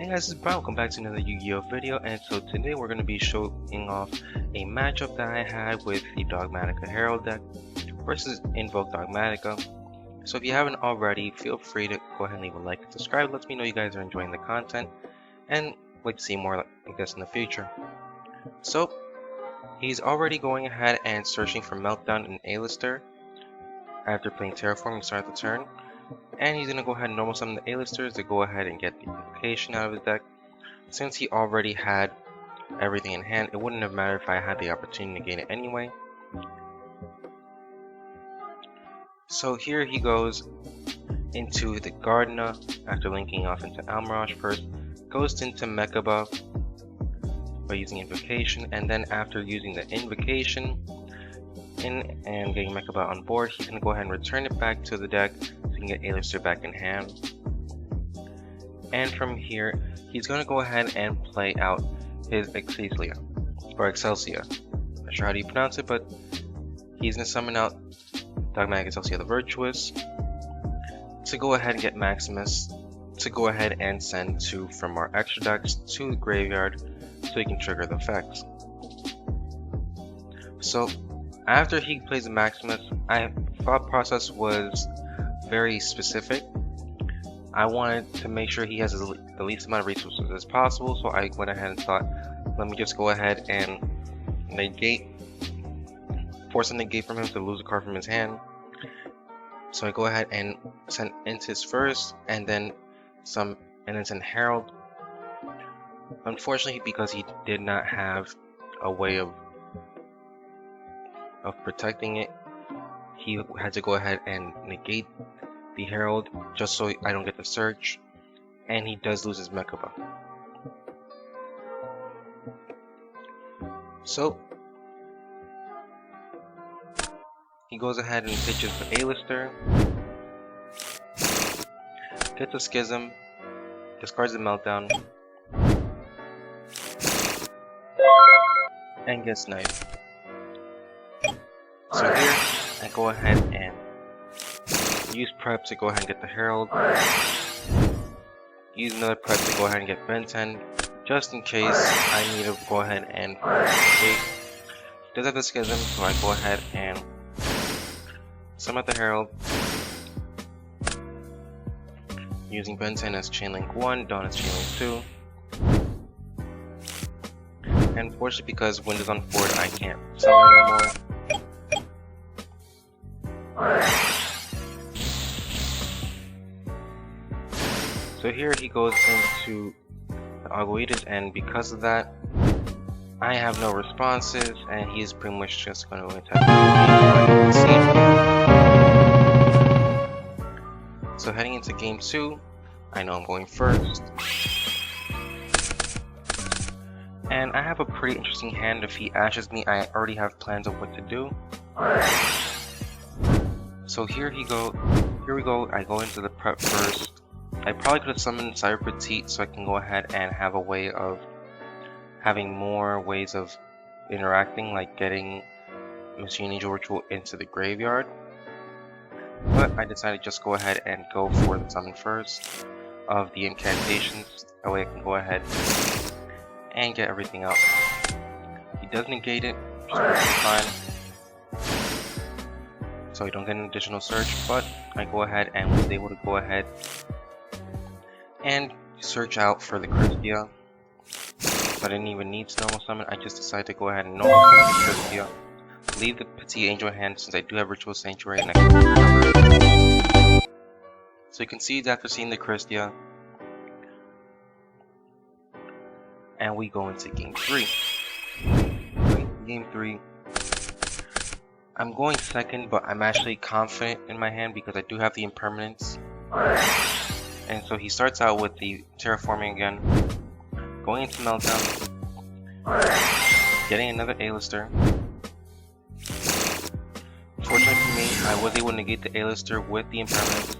Hey guys, this is Brian. Welcome back to another Yu-Gi-Oh video, and so today we're going to be showing off a matchup that I had with the Dogmatika Herald deck versus Invoked Dogmatika. So if you haven't already, feel free to go ahead and leave a like and subscribe. Let me know you guys are enjoying the content and like to see more, I guess, in the future. So he's already going ahead and searching for Meltdown and A-Lister after playing Terraform and start the turn. And he's going to go ahead and normal summon the A-Listers to go ahead and get the invocation out of his deck. Since he already had everything in hand, it wouldn't have mattered if I had the opportunity to gain it anyway. So here he goes into the Gardena after linking off into Almirage first, goes into Mekaba by using invocation, and then after using the invocation and getting Mekaba on board, he's going to go ahead and return it back to the deck so he can get A-Lister back in hand. And from here, he's going to go ahead and play out his Excelsior, not sure how do you pronounce it, but he's going to summon out Dogmatika Excelsior the Virtuous to go ahead and get Maximus to go ahead and send two from our extra decks to the graveyard so he can trigger the effects. So after he plays the Maximus, my thought process was very specific. I wanted to make sure he has the least amount of resources as possible, so I went ahead and thought, let me just go ahead and force a negate from him to lose a card from his hand. So I go ahead and send Intis first, and then send Herald. Unfortunately, because he did not have a way of protecting it, he had to go ahead and negate the Herald just so I don't get the search, and he does lose his Mekaba. So he goes ahead and pitches the A-Lister, gets a Schism, discards the Meltdown, and gets Knife. So here I go ahead and use prep to go ahead and get the Herald, use another prep to go ahead and get Ben 10 just in case I need to go ahead and escape. He does have the Schism, so I go ahead and summon the Herald using Ben 10 as Chainlink 1, Dawn as Chainlink 2. And unfortunately, because Wind is on board, I can't summon anymore. So here he goes into the Aguitas, and because of that, I have no responses, and he's pretty much just going to attack me. So heading into game 2, I know I'm going first. And I have a pretty interesting hand. If he ashes me, I already have plans of what to do. So here we go, I go into the prep first. I probably could have summoned Cyber Petite so I can go ahead and have a way of having more ways of interacting, like getting Machine Angel Ritual into the graveyard. But I decided to just go ahead and go for the summon first of the incantations. That way I can go ahead and get everything out. He does negate it, which is perfectly fine. So I don't get an additional search, but I go ahead and was able to go ahead and search out for the Christia. So I didn't even need to normal summon, I just decided to go ahead and normal summon the Christia. Leave the Petite Angel in hand since I do have Ritual Sanctuary and I can recover. So you can see after seeing the Christia. And we go into game 3. Game 3. I'm going second, but I'm actually confident in my hand because I do have the impermanence. And so he starts out with the Terraforming again, going into Meltdown, getting another A-Lister. Fortunately for me, I was able to negate the A-Lister with the impermanence.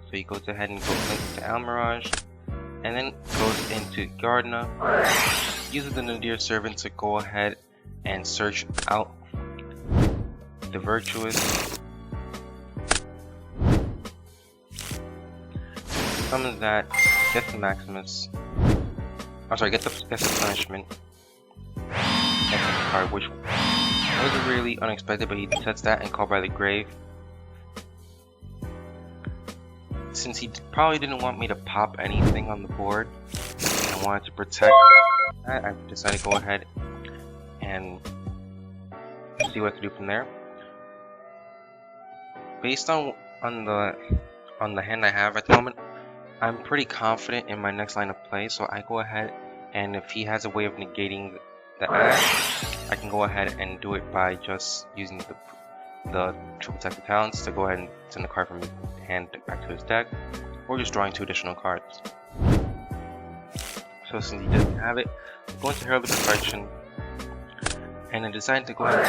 So he goes ahead and goes into Almirage, and then goes into Gardena, uses the Nadir Servant to go ahead and search out the Virtuous, summons that, get the Maximus. I'm sorry, get the punishment. Get the card, which wasn't really unexpected, but he sets that and Call by the Grave. Since he probably didn't want me to pop anything on the board, I wanted to protect that. I decided to go ahead and see what to do from there. Based on the hand I have at the moment, I'm pretty confident in my next line of play, so I go ahead and if he has a way of negating the Ash, I can go ahead and do it by just using the triple attack of talents to go ahead and send the card from his hand back to his deck, or just drawing 2 additional cards. So since he doesn't have it, I'm going to Herald of Perfection, and I decided to go ahead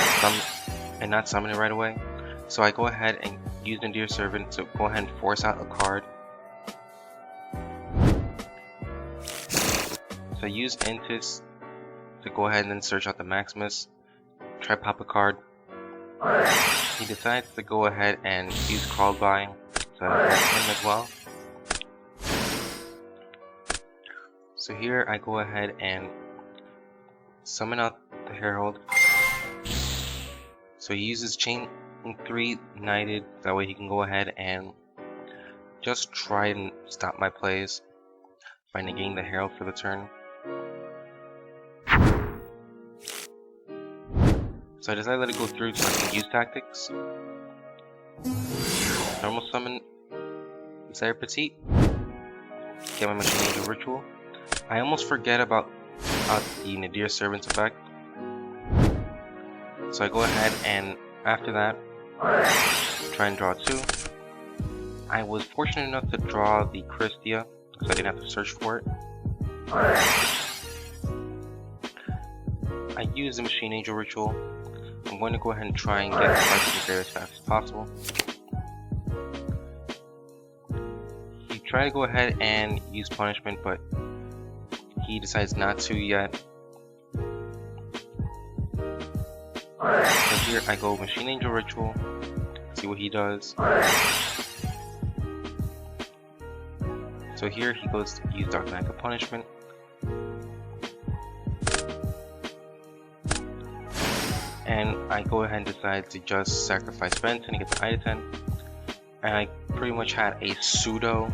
and not summon it right away. So I go ahead and use the Dear Servant to go ahead and force out a card. So I use Intis to go ahead and then search out the Maximus, try pop a card. He decides to go ahead and use Call by to help him as well. So here I go ahead and summon out the Herald. So he uses Chain 3 Knighted, that way he can go ahead and just try and stop my plays by negating the Herald for the turn. So I decided to let it go through so I can use tactics. Normal summon Desire Petite. Get my Machine Angel Ritual. I almost forget about the Nadir Servant's effect. So I go ahead and after that, try and draw 2. I was fortunate enough to draw the Christia, so I didn't have to search for it. I use the Machine Angel Ritual. I'm going to go ahead and try and get the card to the grave as fast as possible. He tried to go ahead and use punishment, but he decides not to yet. So here I go Machine Angel Ritual, see what he does. So here he goes to use Dogmatika Punishment. And I go ahead and decide to just sacrifice Benton to get the Ida-10. And I pretty much had a pseudo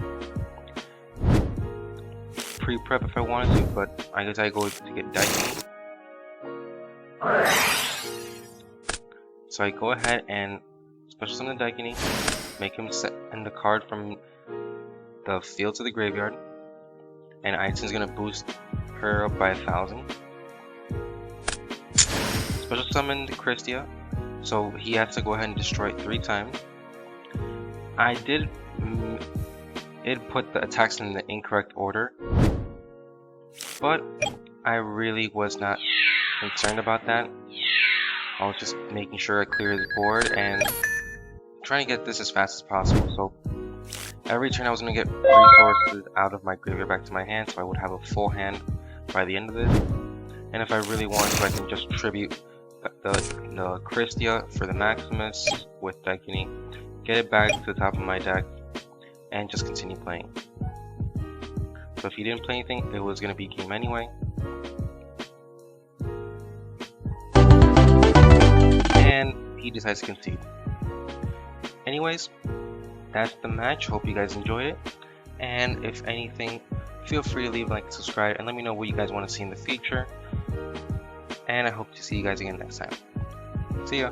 pre-prep if I wanted to, but I guess I go to get Daikini. So I go ahead and special summon the Daikini, make him send the card from the field to the graveyard, and Ida-10's gonna boost her up by 1,000. Special summon the Christia, so he has to go ahead and destroy it 3 times. I did put the attacks in the incorrect order, but I really was not concerned about that. I was just making sure I clear the board and trying to get this as fast as possible. So every turn I was going to get resources out of my graveyard back to my hand, so I would have a full hand by the end of this. And if I really want to, I can just tribute the Christia for the Maximus with Daikini, get it back to the top of my deck, and just continue playing. So if he didn't play anything, it was going to be game anyway. And he decides to concede. Anyways, that's the match. Hope you guys enjoyed it. And if anything, feel free to leave a like and subscribe, and let me know what you guys want to see in the future. And I hope to see you guys again next time. See ya.